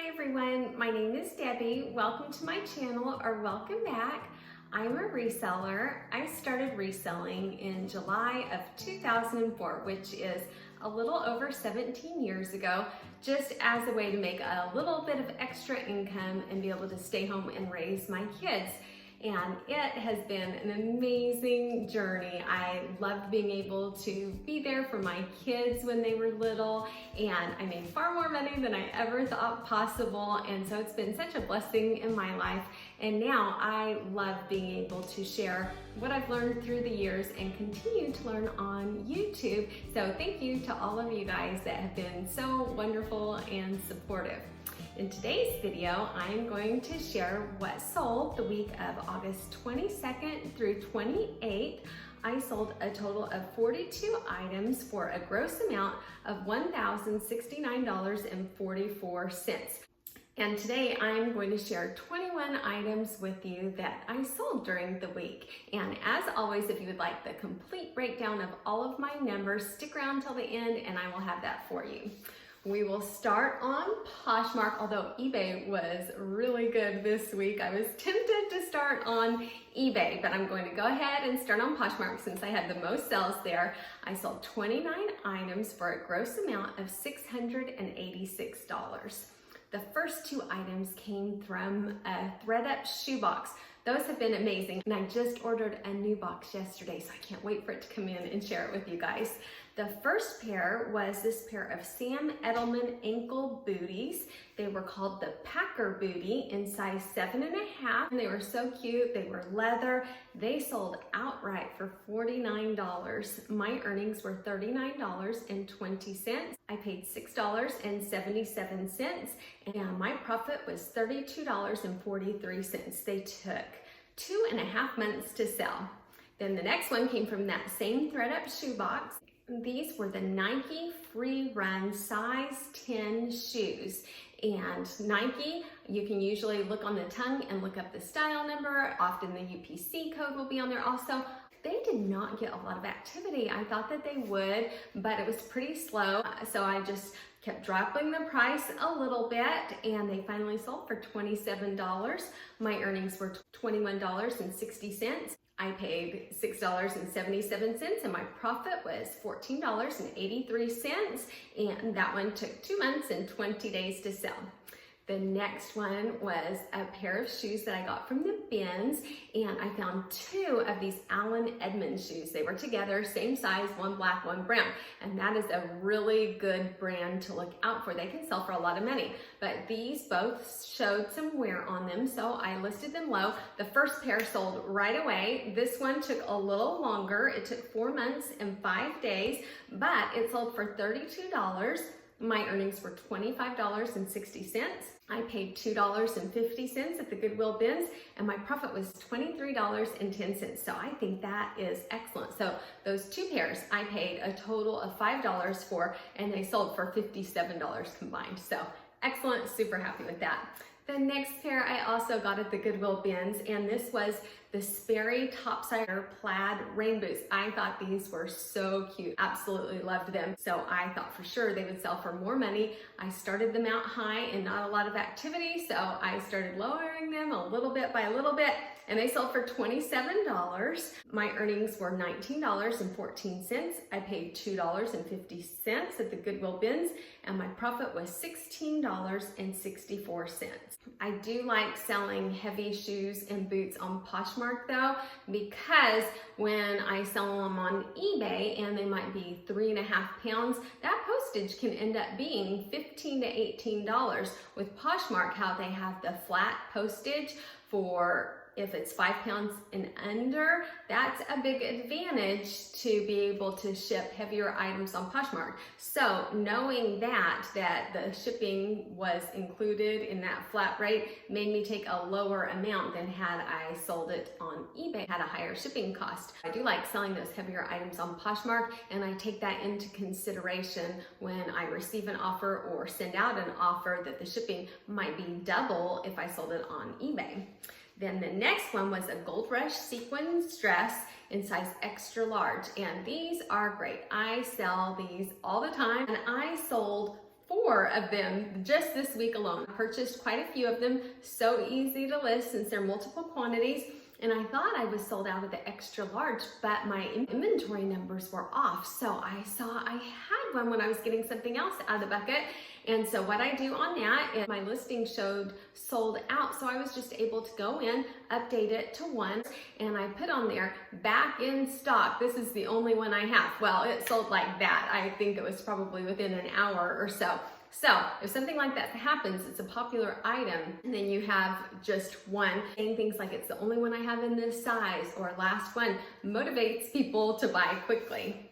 Hi everyone, my name is Debbie. Welcome to my channel, or welcome back. I'm a reseller. I started reselling in July of 2004, which is a little over 17 years ago, just as a way to make a little bit of extra income and be able to stay home and raise my kids. And it has been an amazing journey. I loved being able to be there for my kids when they were little, and I made far more money than I ever thought possible. And so it's been such a blessing in my life. And now I love being able to share what I've learned through the years and continue to learn on YouTube. So thank you to all of you guys that have been so wonderful and supportive. In today's video, I'm going to share what sold the week of August 22nd through 28th. I sold a total of 42 items for a gross amount of $1,069.44. And today I'm going to share 21 items with you that I sold during the week. And as always, if you would like the complete breakdown of all of my numbers, stick around till the end and I will have that for you. We will start on Poshmark, although eBay was really good this week. I was tempted to start on eBay, but I'm going to go ahead and start on Poshmark since I had the most sales there. I sold 29 items for a gross amount of $686. The first two items came from a thread-up shoebox. Those have been amazing, and I just ordered a new box yesterday, so I can't wait for it to come in and share it with you guys. The first pair was this pair of Sam Edelman ankle booties. They were called the Packer Booty in size 7.5, and they were so cute. They were leather. They sold outright for $49. My earnings were $39.20. I paid $6.77, and my profit was $32.43. They took 2.5 months to sell. Then the next one came from that same thread-up shoebox. These were the Nike Free Run size 10 shoes. And Nike, you can usually look on the tongue and look up the style number. Often the UPC code will be on there also. They did not get a lot of activity. I thought that they would, but it was pretty slow. So I just kept dropping the price a little bit, and they finally sold for $27. My earnings were $21.60. I paid $6.77, and my profit was $14.83, and that one took 2 months and 20 days to sell. The next one was a pair of shoes that I got from the bins, and I found two of these Edmonds shoes. They were together, same size, one black, one brown, and that is a really good brand to look out for. They can sell for a lot of money, but these both showed some wear on them, so I listed them low. The first pair sold right away. This one took a little longer. It took 4 months and 5 days, but it sold for $32. My earnings were $25.60. I paid $2.50 at the Goodwill bins, and my profit was $23.10. So I think that is excellent. So those two pairs I paid a total of $5 for, and they sold for $57 combined. So excellent, super happy with that. The next pair I also got at the Goodwill bins, and this was the Sperry topside plaid rain boots. I thought these were so cute. Absolutely loved them. So I thought for sure they would sell for more money. I started them out high and not a lot of activity, so I started lowering them a little bit by a little bit, and they sold for $27. My earnings were $19.14. I paid $2.50 at the Goodwill bins, and my profit was $16.64. I do like selling heavy shoes and boots on Poshmark though, because when I sell them on eBay and they might be 3.5 pounds, that postage can end up being $15 to $18. With Poshmark, how they have the flat postage for if it's 5 pounds and under, that's a big advantage to be able to ship heavier items on Poshmark. So knowing that the shipping was included in that flat rate made me take a lower amount than had I sold it on eBay, had a higher shipping cost. I do like selling those heavier items on Poshmark, and I take that into consideration when I receive an offer or send out an offer that the shipping might be double if I sold it on eBay. Then the next one was a Gold Rush sequins dress in size extra large, and these are great. I sell these all the time, and I sold 4 of them just this week alone. I purchased quite a few of them, so easy to list since they're multiple quantities. And I thought I was sold out of the extra large, but my inventory numbers were off. So I saw I had one when I was getting something else out of the bucket. And so what I do on that is my listing showed sold out. So I was just able to go in, update it to 1, and I put on there back in stock. This is the only one I have. Well, it sold like that. I think it was probably within an hour or so. So if something like that happens, it's a popular item, and then you have just one, saying things like it's the only one I have in this size or last one motivates people to buy quickly.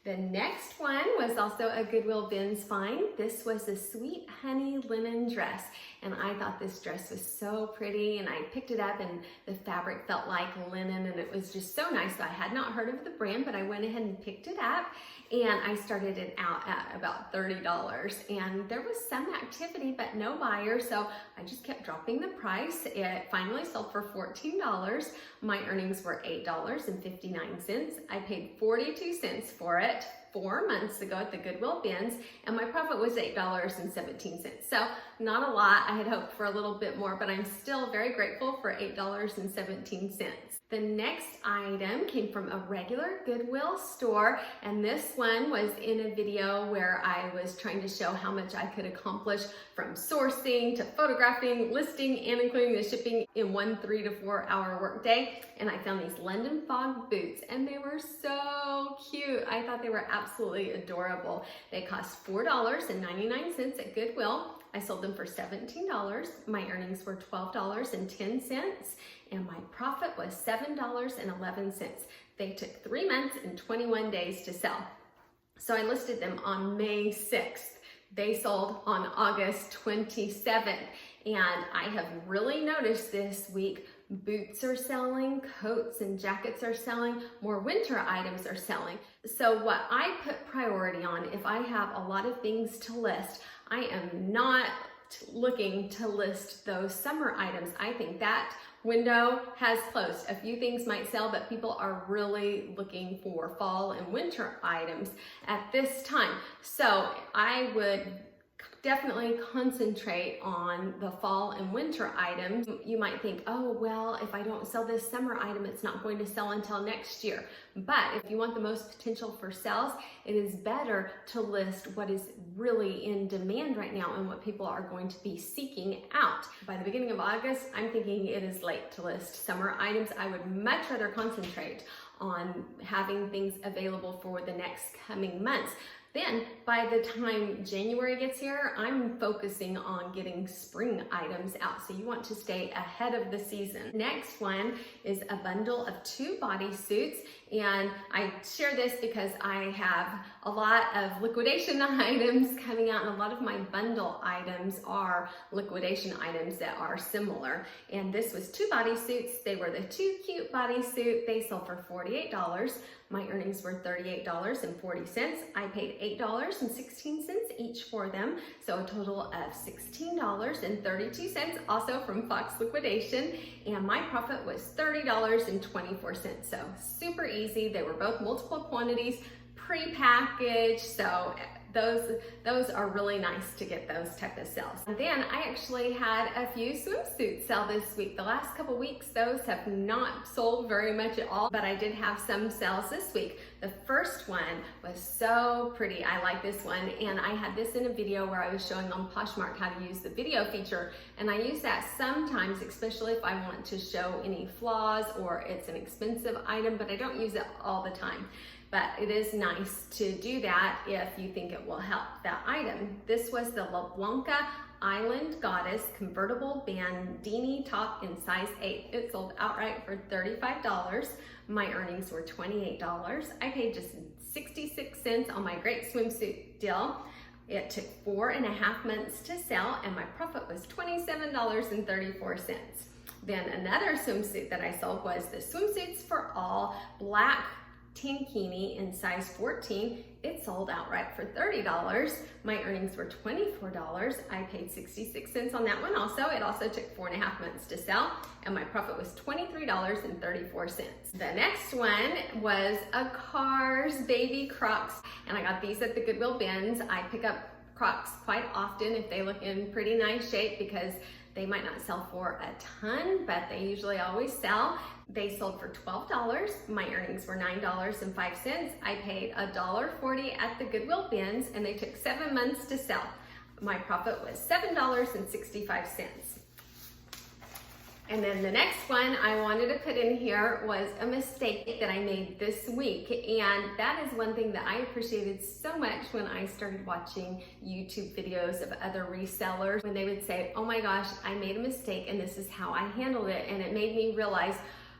The next one was also a Goodwill bins find. This was a sweet honey linen dress, and I thought this dress was so pretty, and I picked it up and the fabric felt like linen, and it was just so nice. So I had not heard of the brand, but I went ahead and picked it up, and I started it out at about $30, and there was some activity but no buyer, so I just kept dropping the price. It finally sold for $14. My earnings were $8.59. I paid 42 cents for it 4 months ago at the Goodwill bins, and my profit was $8.17. So not a lot. I had hoped for a little bit more, but I'm still very grateful for $8.17. The next item came from a regular Goodwill store, and this one was in a video where I was trying to show how much I could accomplish from sourcing to photographing, listing, and including the shipping in 1 3 to 4 hour workday. And I found these London fog boots, and they were so cute. I thought they were absolutely adorable. They cost $4.99 at Goodwill. I sold them for $17. My earnings were $12.10, and my profit was $7.11. They took 3 months and 21 days to sell. So I listed them on May 6th. They sold on August 27th. And I have really noticed this week, boots are selling, coats and jackets are selling, more winter items are selling. So what I put priority on, if I have a lot of things to list, I am not looking to list those summer items. I think that window has closed. A few things might sell, but people are really looking for fall and winter items at this time. So I would definitely concentrate on the fall and winter items. You might think, oh, well, if I don't sell this summer item, it's not going to sell until next year. But if you want the most potential for sales, it is better to list what is really in demand right now and what people are going to be seeking out. By the beginning of August, I'm thinking it is late to list summer items. I would much rather concentrate on having things available for the next coming months. Then by the time January gets here, I'm focusing on getting spring items out. So you want to stay ahead of the season. Next one is a bundle of 2 bodysuits. And I share this because I have a lot of liquidation items coming out, and a lot of my bundle items are liquidation items that are similar. And this was 2 bodysuits. They were the 2 cute bodysuit. They sold for $48. My earnings were $38.40. I paid $8.16 each for them, so a total of $16.32, also from Fox Liquidation, and my profit was $30.24. So super easy. They were both multiple quantities, pre-packaged, so those are really nice to get those type of sales. And then I actually had a few swimsuits sell this week. The last couple weeks, those have not sold very much at all, but I did have some sales this week. The first one was so pretty. I like this one, and I had this in a video where I was showing on Poshmark how to use the video feature, and I use that sometimes, especially if I want to show any flaws or it's an expensive item, but I don't use it all the time. But it is nice to do that if you think it will help that item. This was the La Blanca Island Goddess convertible bandini top in size 8. It sold outright for $35. My earnings were $28. I paid just 66 cents on my great swimsuit deal. It took 4.5 months to sell, and my profit was $27.34. Then another swimsuit that I sold was the Swimsuits for All Black Tankini in size 14. It sold outright for $30. My earnings were $24. I paid 66 cents on that one also. It also took 4.5 months to sell, and my profit was $23.34. The next one was a Cars baby Crocs, and I got these at the Goodwill bins. I pick up Crocs quite often if they look in pretty nice shape, because they might not sell for a ton, but they usually always sell. They sold for $12. My earnings were $9.05. I paid $1.40 at the Goodwill bins, and they took 7 months to sell. My profit was $7.65. And then the next one I wanted to put in here was a mistake that I made this week. And that is one thing that I appreciated so much when I started watching YouTube videos of other resellers, when they would say, oh my gosh, I made a mistake and this is how I handled it. And it made me realize,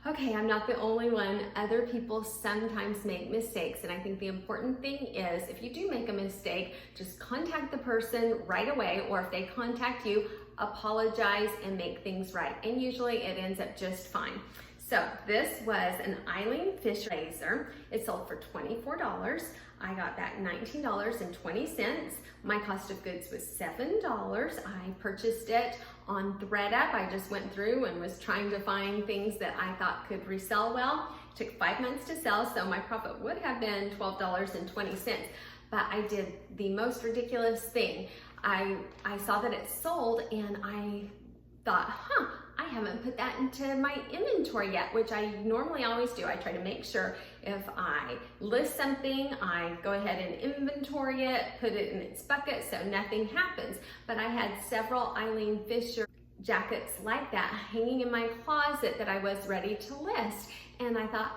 okay, I'm not the only one. Other people sometimes make mistakes. And I think the important thing is, if you do make a mistake, just contact the person right away, or if they contact you, apologize and make things right. And usually it ends up just fine. So this was an Eileen Fish razor. It sold for $24. I got back $19.20. My cost of goods was $7. I purchased it on ThredUp. I just went through and was trying to find things that I thought could resell well. It took 5 months to sell, so my profit would have been $12.20. But I did the most ridiculous thing. I saw that it sold and I thought, I haven't put that into my inventory yet, which I normally always do. I try to make sure if I list something, I go ahead and inventory it, put it in its bucket so nothing happens. But I had several Eileen Fisher jackets like that hanging in my closet that I was ready to list. And I thought,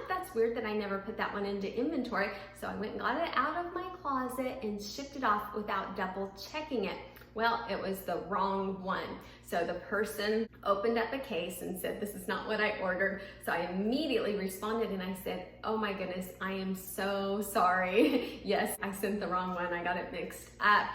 that's weird that I never put that one into inventory. So I went and got it out of my closet and shipped it off without double checking it. Well, it was the wrong one. So the person opened up a case and said, this is not what I ordered. So I immediately responded and I said, oh my goodness, I am so sorry. Yes, I sent the wrong one. I got it mixed up.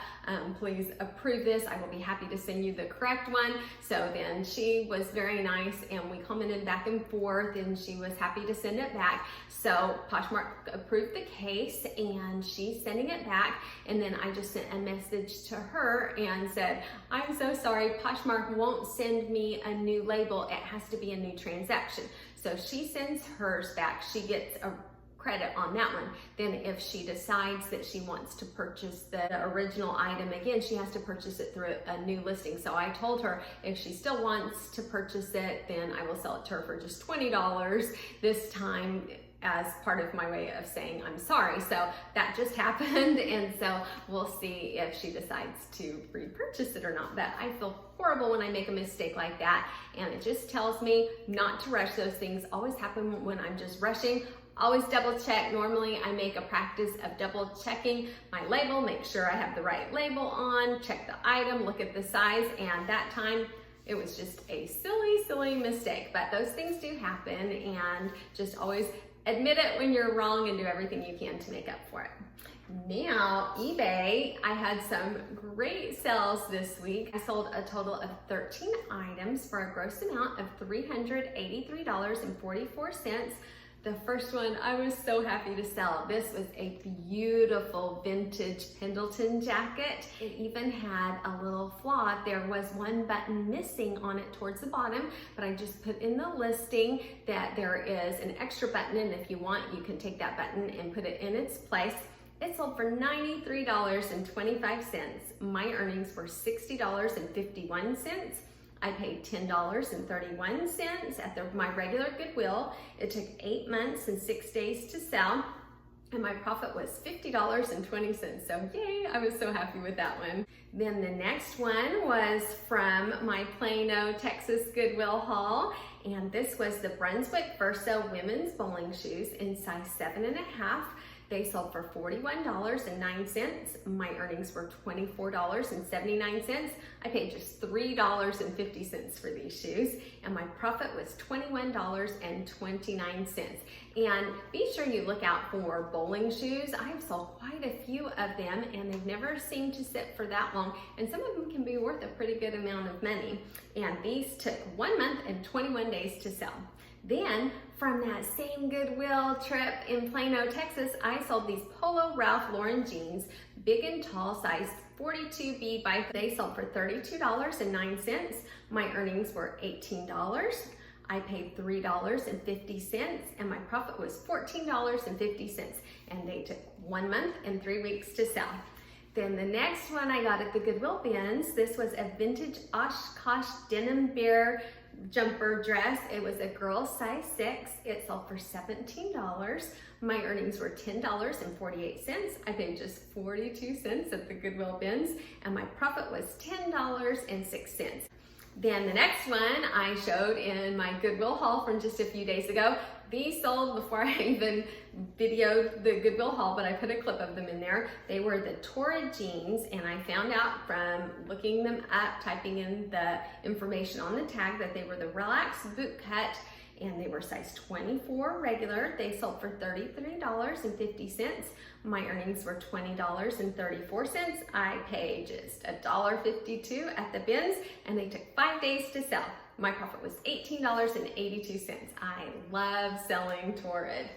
Please approve this. I will be happy to send you the correct one. So then she was very nice and we commented back and forth and she was happy to send it back. So Poshmark approved the case and she's sending it back. And then I just sent a message to her and said, I'm so sorry, Poshmark won't send me a new label. It has to be a new transaction. So she sends hers back. She gets a credit on that one. Then if she decides that she wants to purchase the original item again, she has to purchase it through a new listing. So I told her if she still wants to purchase it, then I will sell it to her for just $20 this time, as part of my way of saying I'm sorry. So that just happened, and so we'll see if she decides to repurchase it or not. But I feel horrible when I make a mistake like that, and it just tells me not to rush. Those things always happen when I'm just rushing. Always double check. Normally I make a practice of double checking my label, make sure I have the right label on, check the item, look at the size, and that time it was just a silly mistake. But those things do happen, and just always admit it when you're wrong and do everything you can to make up for it. Now, eBay, I had some great sales this week. I sold a total of 13 items for a gross amount of $383.44. The first one I was so happy to sell. This was a beautiful vintage Pendleton jacket. It even had a little flaw. There was one button missing on it towards the bottom, but I just put in the listing that there is an extra button, and if you want, you can take that button and put it in its place. It sold for $93.25. My earnings were $60.51. I paid $10.31 at my regular Goodwill. It took 8 months and 6 days to sell, and my profit was $50.20. So yay, I was so happy with that one. Then the next one was from my Plano, Texas Goodwill haul, and this was the Brunswick Verso women's bowling shoes in size 7.5. They sold for $41.09. My earnings were $24.79. I paid just $3.50 for these shoes, and my profit was $21.29. And be sure you look out for bowling shoes. I've sold quite a few of them, and they've never seemed to sit for that long, and some of them can be worth a pretty good amount of money. And these took 1 month and 21 days to sell. Then, from that same Goodwill trip in Plano, Texas, I sold these Polo Ralph Lauren jeans, big and tall, size 42B by, they sold for $32.09. My earnings were $18. I paid $3.50, and my profit was $14.50, and they took 1 month and 3 weeks to sell. Then the next one I got at the Goodwill bins, this was a vintage Oshkosh denim bear jumper dress. It was a girl size 6. It sold for $17. My earnings were $10.48. I paid just 42 cents at the Goodwill bins, and my profit was $10.06. Then the next one I showed in my Goodwill haul from just a few days ago. These sold before I even videoed the Goodwill haul, but I put a clip of them in there. They were the Torah jeans, and I found out from looking them up, typing in the information on the tag, that they were the relaxed boot cut, and they were size 24 regular. They sold for $33.50. My earnings were $20.34. I paid just $1.52 at the bins, and they took 5 days to sell. My profit was $18.82. I love selling Torah.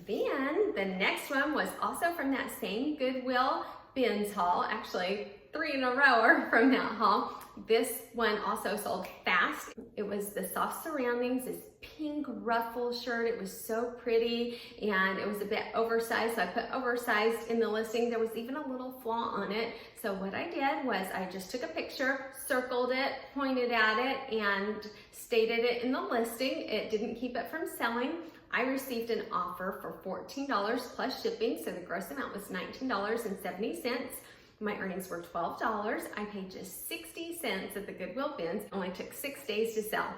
Then the next one was also from that same Goodwill bins haul. Actually, 3 in a row are from that haul. This one also sold fast. It was the soft surroundings, this pink ruffle shirt. It was so pretty, and it was a bit oversized, so I put oversized in the listing. There was even a little flaw on it. So what I did was I just took a picture, circled it, pointed at it, and stated it in the listing. It didn't keep it from selling. I received an offer for $14 plus shipping, so the gross amount was $19.70. My earnings were $12. I paid just 60 cents at the Goodwill bins. It only took 6 days to sell.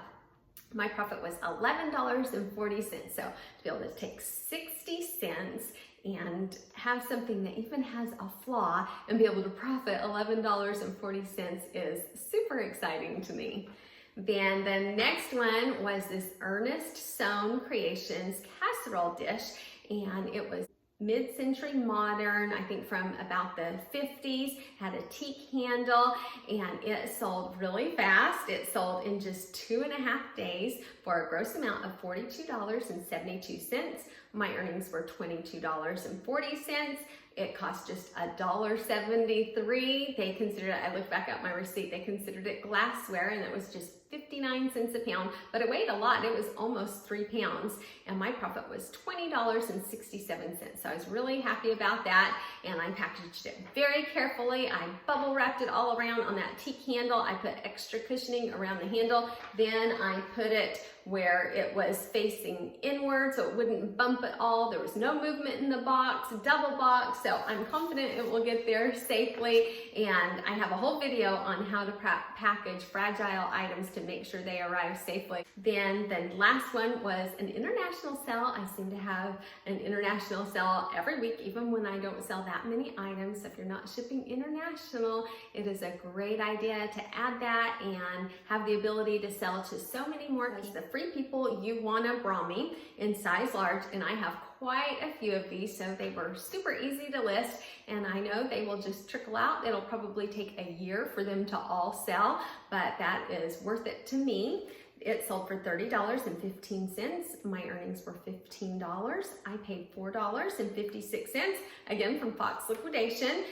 My profit was $11.40. So to be able to take 60 cents and have something that even has a flaw and be able to profit $11.40 is super exciting to me. Then the next one was this Ernest Sewn Creations casserole dish, and it was mid-century modern, I think from about the 50s, had a teak handle, and it sold really fast. It sold in just 2.5 days for a gross amount of $42.72. My earnings were $22.40. It cost just $1.73. They considered it, I looked back at my receipt, they considered it glassware, and it was just 59 cents a pound, but it weighed a lot. It was almost 3 pounds, and my profit was $20.67. So I was really happy about that, and I packaged it very carefully. I bubble wrapped it all around on that teak handle. I put extra cushioning around the handle. Then I put it where it was facing inward so it wouldn't bump at all. There was no movement in the box, double box, so I'm confident it will get there safely. And I have a whole video on how to package fragile items to make sure they arrive safely. Then the last one was an international sale. I seem to have an international sale every week, even when I don't sell that many items. So if you're not shipping international, it is a great idea to add that and have the ability to sell to so many more. Because the Free People You Wanna bra me in size large, and I have quite a few of these, so they were super easy to list, and I know they will just trickle out. It'll probably take a year for them to all sell, but that is worth it to me. It sold for $30.15. My earnings were $15. I paid $4.56, again from Fox Liquidation.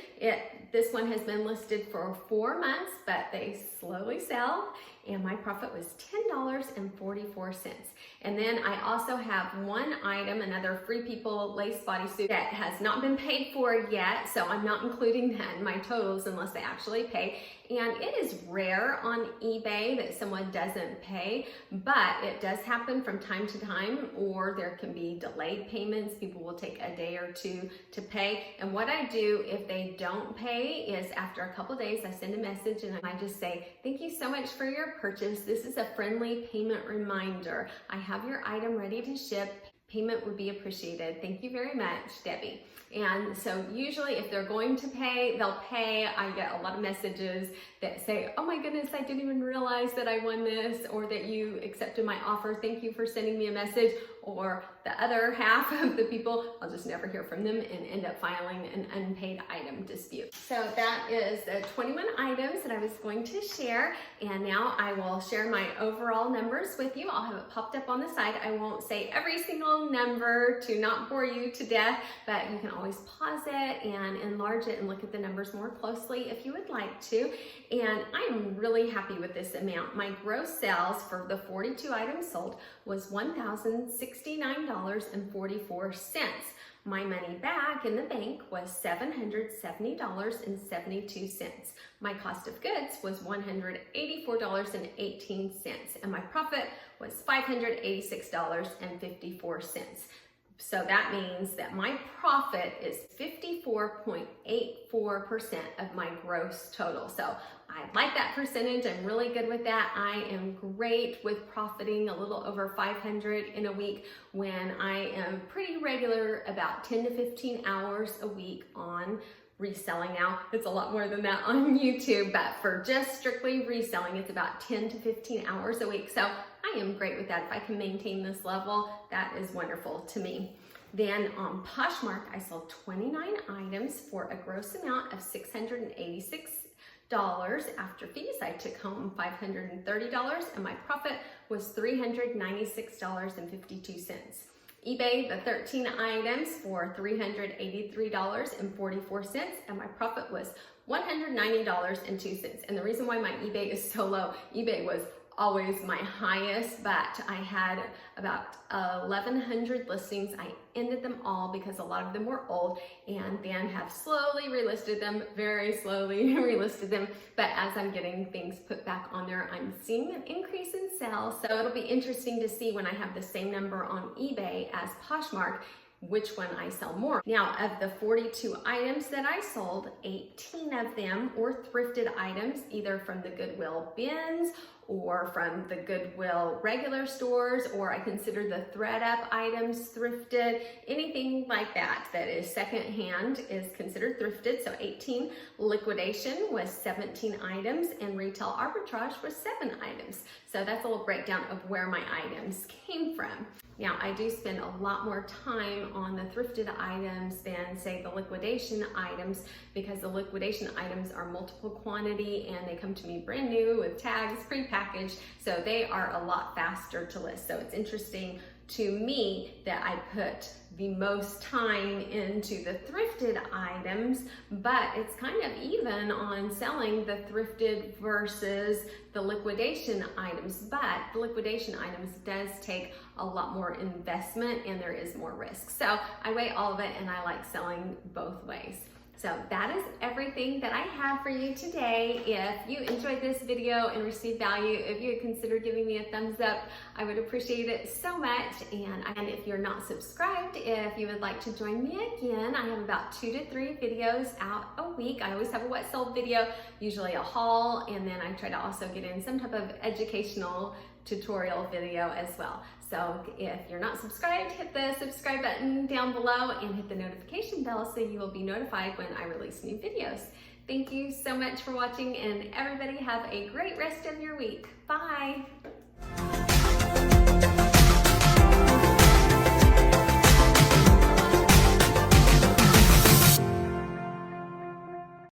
This one has been listed for 4 months, but they slowly sell, and my profit was $10.44. And then I also have one item, another Free People lace bodysuit that has not been paid for yet, so I'm not including that in my totals unless they actually pay. And it is rare on eBay that someone doesn't pay, but it does happen from time to time, or there can be delayed payments. People will take a day or two to pay. And what I do if they don't pay is after a couple days, I send a message and I just say, thank you so much for your purchase. This is a friendly payment reminder. I have your item ready to ship. Payment would be appreciated. Thank you very much, Debbie. And so usually if they're going to pay, they'll pay. I get a lot of messages that say, oh my goodness, I didn't even realize that I won this, or that you accepted my offer. Thank you for sending me a message. Or the other half of the people, I'll just never hear from them and end up filing an unpaid item dispute. So that is the 21 items that I was going to share. And now I will share my overall numbers with you. I'll have it popped up on the side. I won't say every single number to not bore you to death, but you can always pause it and enlarge it and look at the numbers more closely if you would like to. And I'm really happy with this amount. My gross sales for the 42 items sold was $1,069.44. My money back in the bank was $770.72. My cost of goods was $184.18, and my profit was $586.54. So that means that my profit is 54.84% of my gross total. So I like that percentage. I'm really good with that. I am great with profiting a little over 500 in a week when I am pretty regular, about 10 to 15 hours a week on reselling. Now, it's a lot more than that on YouTube, but for just strictly reselling, it's about 10 to 15 hours a week. So I am great with that. If I can maintain this level, that is wonderful to me. Then on Poshmark, I sold 29 items for a gross amount of $686 after fees. I took home $530 and my profit was $396.52. eBay, the 13 items for $383.44 and my profit was $190.02. And the reason why my eBay is so low, eBay was always my highest, but I had about 1,100 listings. I ended them all because a lot of them were old, and then have slowly relisted them, very slowly relisted them. But as I'm getting things put back on there, I'm seeing an increase in sales. So it'll be interesting to see when I have the same number on eBay as Poshmark, which one I sell more. Now, of the 42 items that I sold, 18 of them were thrifted items, either from the Goodwill bins or from the Goodwill regular stores, or I consider the thread up items thrifted. Anything like that that is secondhand is considered thrifted. So 18. Liquidation was 17 items, and retail arbitrage was 7 items. So that's a little breakdown of where my items came from. Now, I do spend a lot more time on the thrifted items than, say, the liquidation items, because the liquidation items are multiple quantity and they come to me brand new with tags, pre-packaged, so they are a lot faster to list. So it's interesting to me that I put the most time into the thrifted items, but it's kind of even on selling the thrifted versus the liquidation items. But the liquidation items does take a lot more investment and there is more risk. So I weigh all of it and I like selling both ways. So that is everything that I have for you today. If you enjoyed this video and received value, if you would consider giving me a thumbs up, I would appreciate it so much. And if you're not subscribed, if you would like to join me again, I have about 2 to 3 videos out a week. I always have a wet sold video, usually a haul, and then I try to also get in some type of educational tutorial video as well. So if you're not subscribed, hit the subscribe button down below and hit the notification bell so you will be notified when I release new videos. Thank you so much for watching, and everybody have a great rest of your week. Bye.